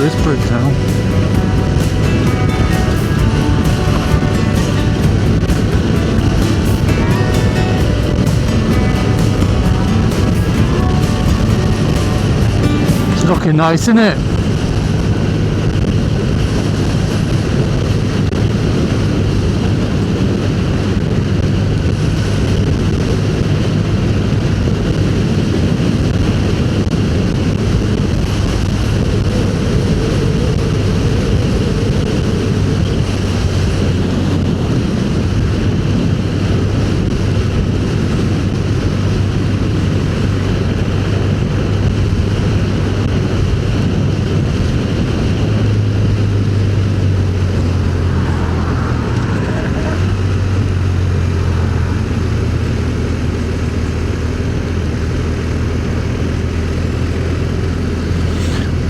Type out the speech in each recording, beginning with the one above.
this bridge now. It's looking nice, isn't it?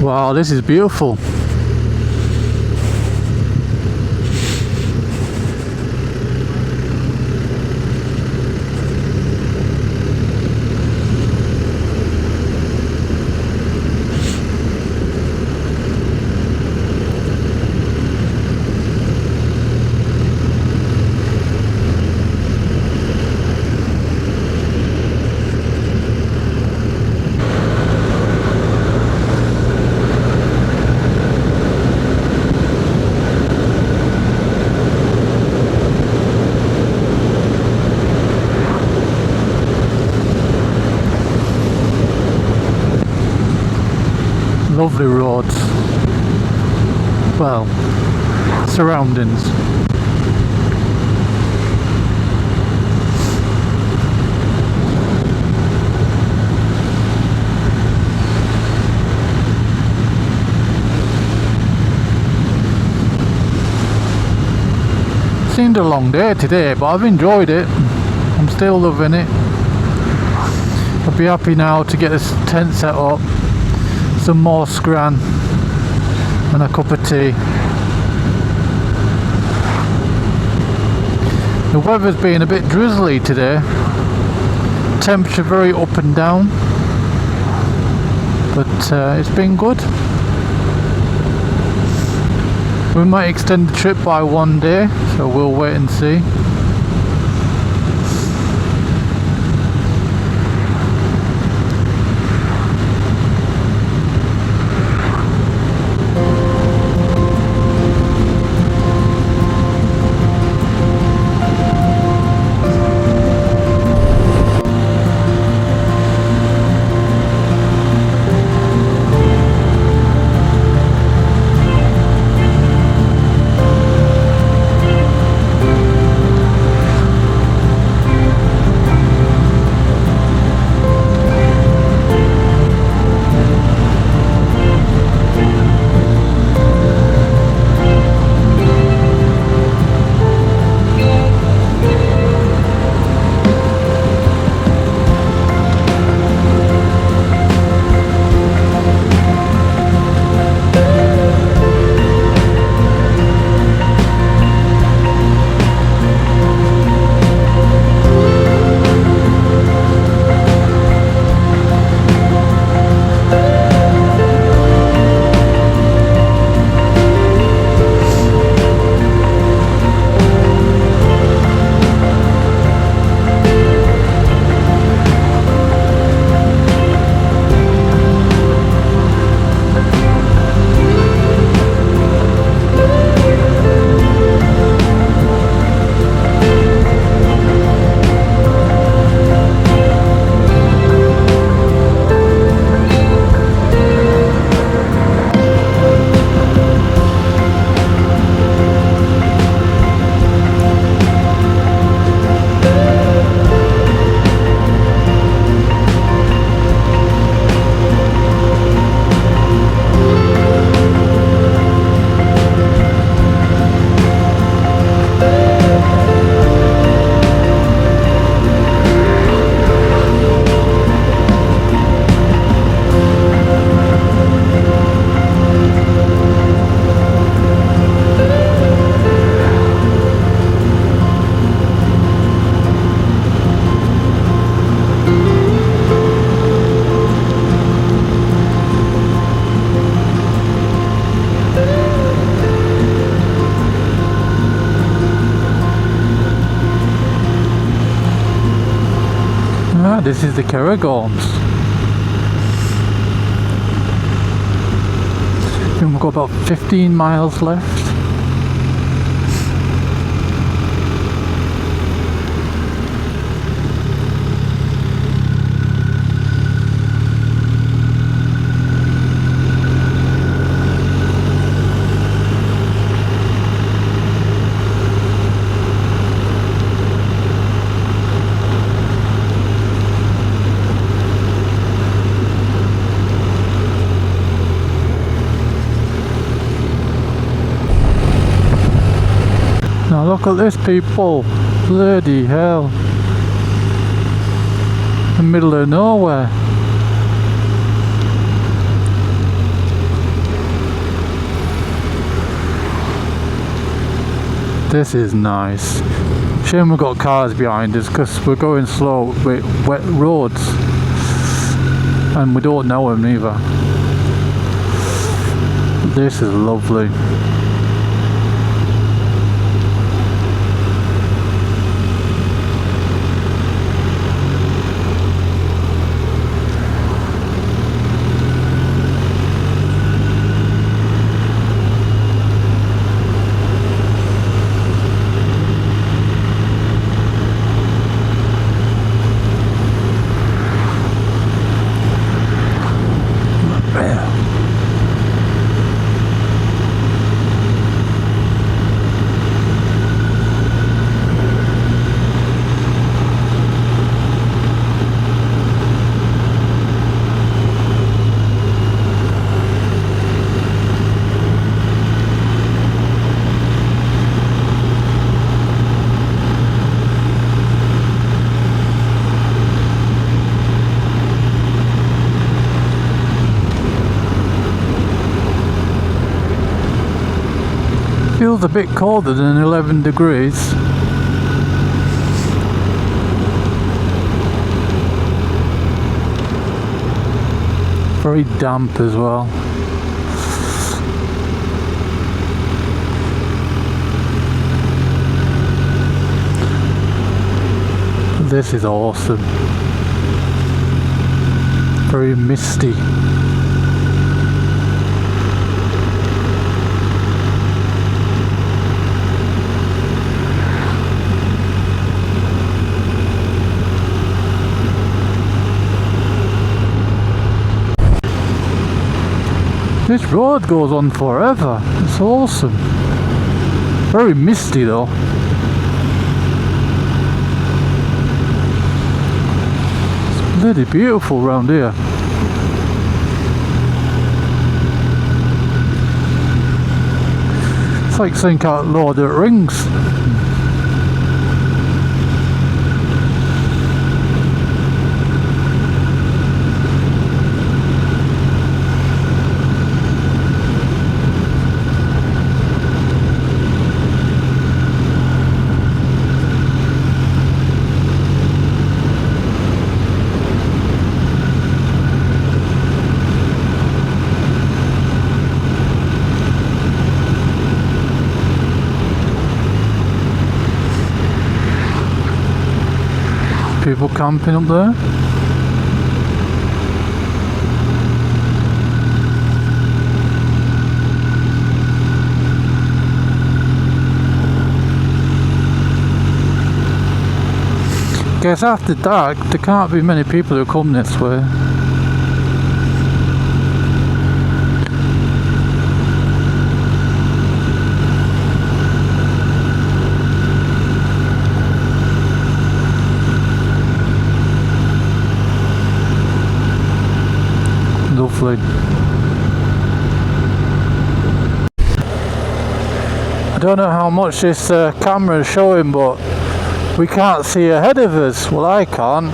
Wow, this is beautiful. Lovely roads. Well, surroundings. Seemed a long day today, but I've enjoyed it. I'm still loving it. I'll be happy now to get this tent set up, some more scran and a cup of tea. The weather's been a bit drizzly today, temperature very up and down, but it's been good. We might extend the trip by one day, so we'll wait and see. this is the Cairngorms. And we've got about 15 miles left. Now look at this, people, bloody hell, the middle of nowhere. This is nice. Shame we've got cars behind us because we're going slow with wet roads and we don't know them either. This is lovely. Feels a bit colder than 11 degrees. Very damp as well. This is awesome. Very misty. This road goes on forever. It's awesome. Very misty though. It's bloody beautiful round here. It's like something out of Lord of the Rings. People camping up there. Guess after dark there can't be many people who come this way. Lovely. I don't know how much this camera is showing, but we can't see ahead of us. Well, I can't.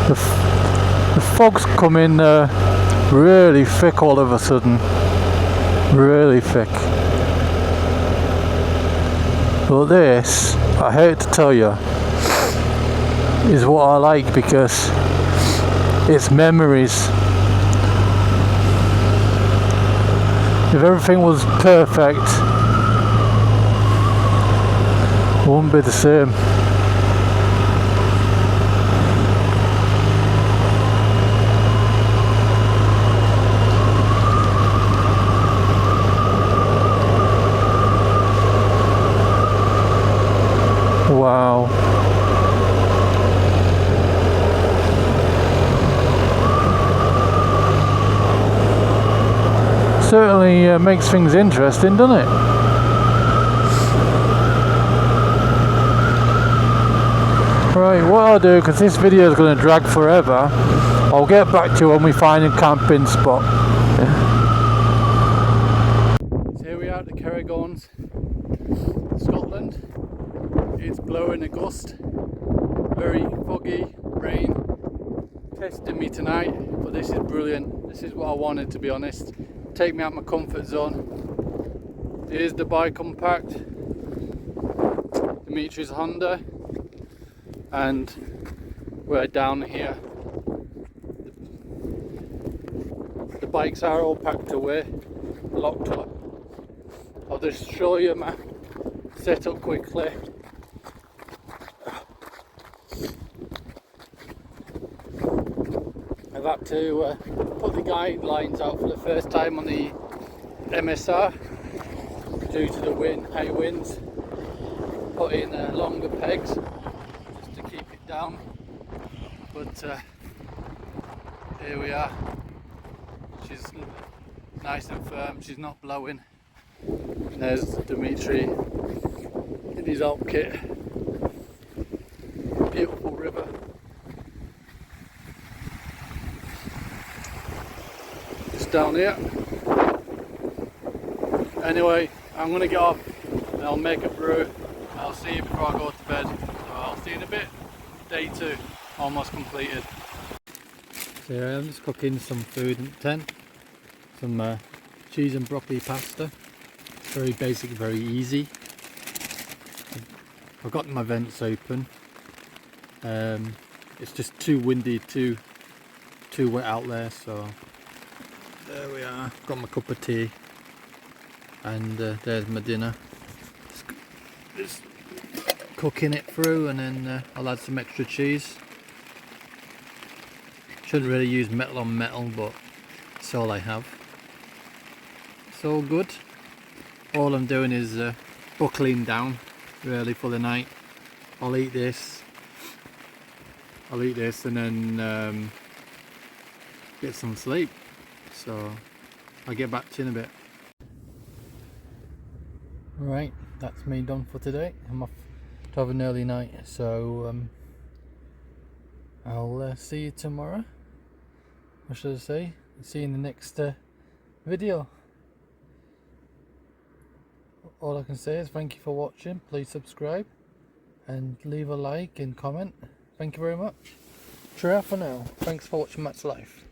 The fog's coming really thick all of a sudden. Really thick. But this, I hate to tell you, is what I like because it's memories. If everything was perfect, it wouldn't be the same. certainly makes things interesting, doesn't it? Right, what I'll do, because this video is going to drag forever, I'll get back to you when we find a camping spot. So here we are at the Cairngorms, Scotland. It's blowing a gust, very foggy, rain, testing me tonight, but this is brilliant. This is what I wanted, to be honest. Take me out my comfort zone. Here's the bike unpacked, Dimitri's Honda, and we're down here. The bikes are all packed away, locked up. I'll just show you my setup quickly. I've had to put the guidelines out for the first time on the MSR due to the high winds. Put in longer pegs just to keep it down, but here we are. She's nice and firm, she's not blowing. And there's Dimitri in his alt kit. Beautiful river. Just down here. Anyway, I'm going to get off and I'll make a brew. I'll see you before I go to bed. So I'll see you in a bit. Day 2, almost completed. So here I am, just cooking some food in the tent. Some cheese and broccoli pasta. Very basic, very easy. I've got my vents open. It's just too windy, too wet out there, so there we are. Got my cup of tea, and there's my dinner. Just cooking it through, and then I'll add some extra cheese. Shouldn't really use metal on metal, but it's all I have. It's all good. All I'm doing is buckling down really for the night. I'll eat this and then get some sleep. So I'll get back to you in a bit. Right, that's me done for today. I'm off to have an early night, so I'll see you tomorrow. What should I say? See you in the next video. All I can say is thank you for watching. Please subscribe and leave a like and comment. Thank you very much. Ciao for now. Thanks for watching Matt's Life.